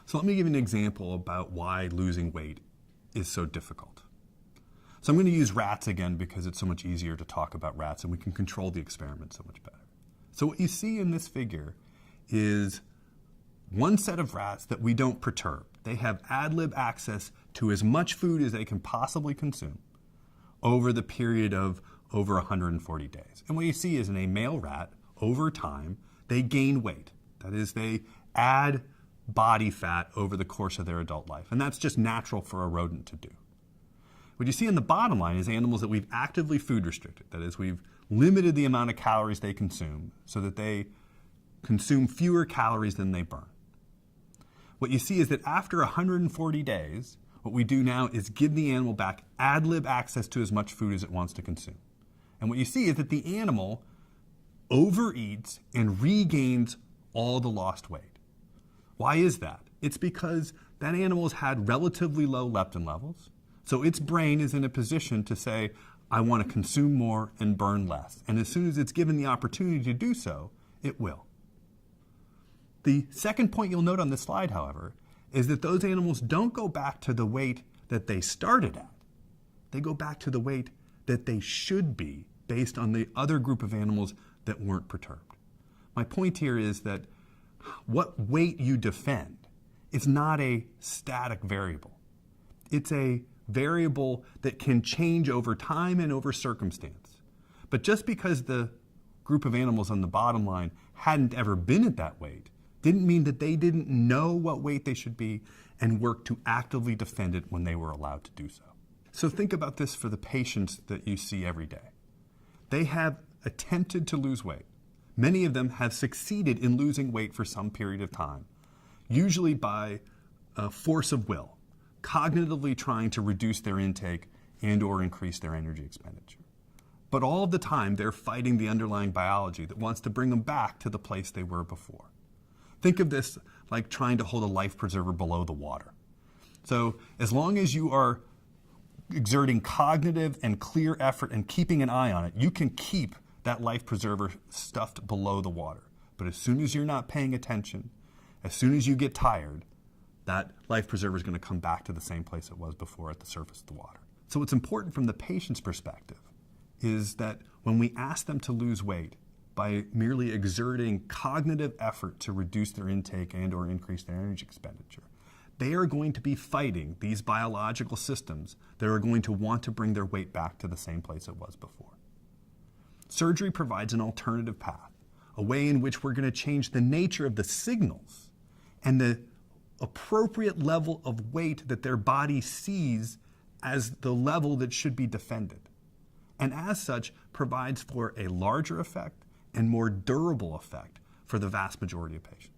So let me give you an example about why losing weight is so difficult. So I'm going to use rats again because it's so much easier to talk about rats and we can control the experiment so much better. So what you see in this figure is one set of rats that we don't perturb. They have ad lib access to as much food as they can possibly consume over the period of over 140 days. And what you see is in a male rat, over time, they gain weight. That is, they add body fat over the course of their adult life. And that's just natural for a rodent to do. What you see in the bottom line is animals that we've actively food restricted. That is, we've limited the amount of calories they consume so that they consume fewer calories than they burn. What you see is that after 140 days, what we do now is give the animal back ad lib access to as much food as it wants to consume. And what you see is that the animal overeats and regains all the lost weight. Why is that? It's because that animal has had relatively low leptin levels, so its brain is in a position to say, I want to consume more and burn less. And as soon as it's given the opportunity to do so, it will. The second point you'll note on this slide, however, is that those animals don't go back to the weight that they started at. They go back to the weight that they should be based on the other group of animals that weren't perturbed. My point here is that what weight you defend is not a static variable. It's a variable that can change over time and over circumstance. But just because the group of animals on the bottom line hadn't ever been at that weight didn't mean that they didn't know what weight they should be and work to actively defend it when they were allowed to do so. So think about this for the patients that you see every day. They have attempted to lose weight. Many of them have succeeded in losing weight for some period of time, usually by force of will, cognitively trying to reduce their intake and or increase their energy expenditure. But all of the time, they're fighting the underlying biology that wants to bring them back to the place they were before. Think of this like trying to hold a life preserver below the water. So as long as you are exerting cognitive and clear effort and keeping an eye on it, you can keep that life preserver stuffed below the water. But as soon as you're not paying attention, as soon as you get tired, that life preserver is going to come back to the same place it was before at the surface of the water. So what's important from the patient's perspective is that when we ask them to lose weight by merely exerting cognitive effort to reduce their intake and or increase their energy expenditure, they are going to be fighting these biological systems that are going to want to bring their weight back to the same place it was before. Surgery provides an alternative path, a way in which we're going to change the nature of the signals and the appropriate level of weight that their body sees as the level that should be defended. And as such, provides for a larger effect and more durable effect for the vast majority of patients.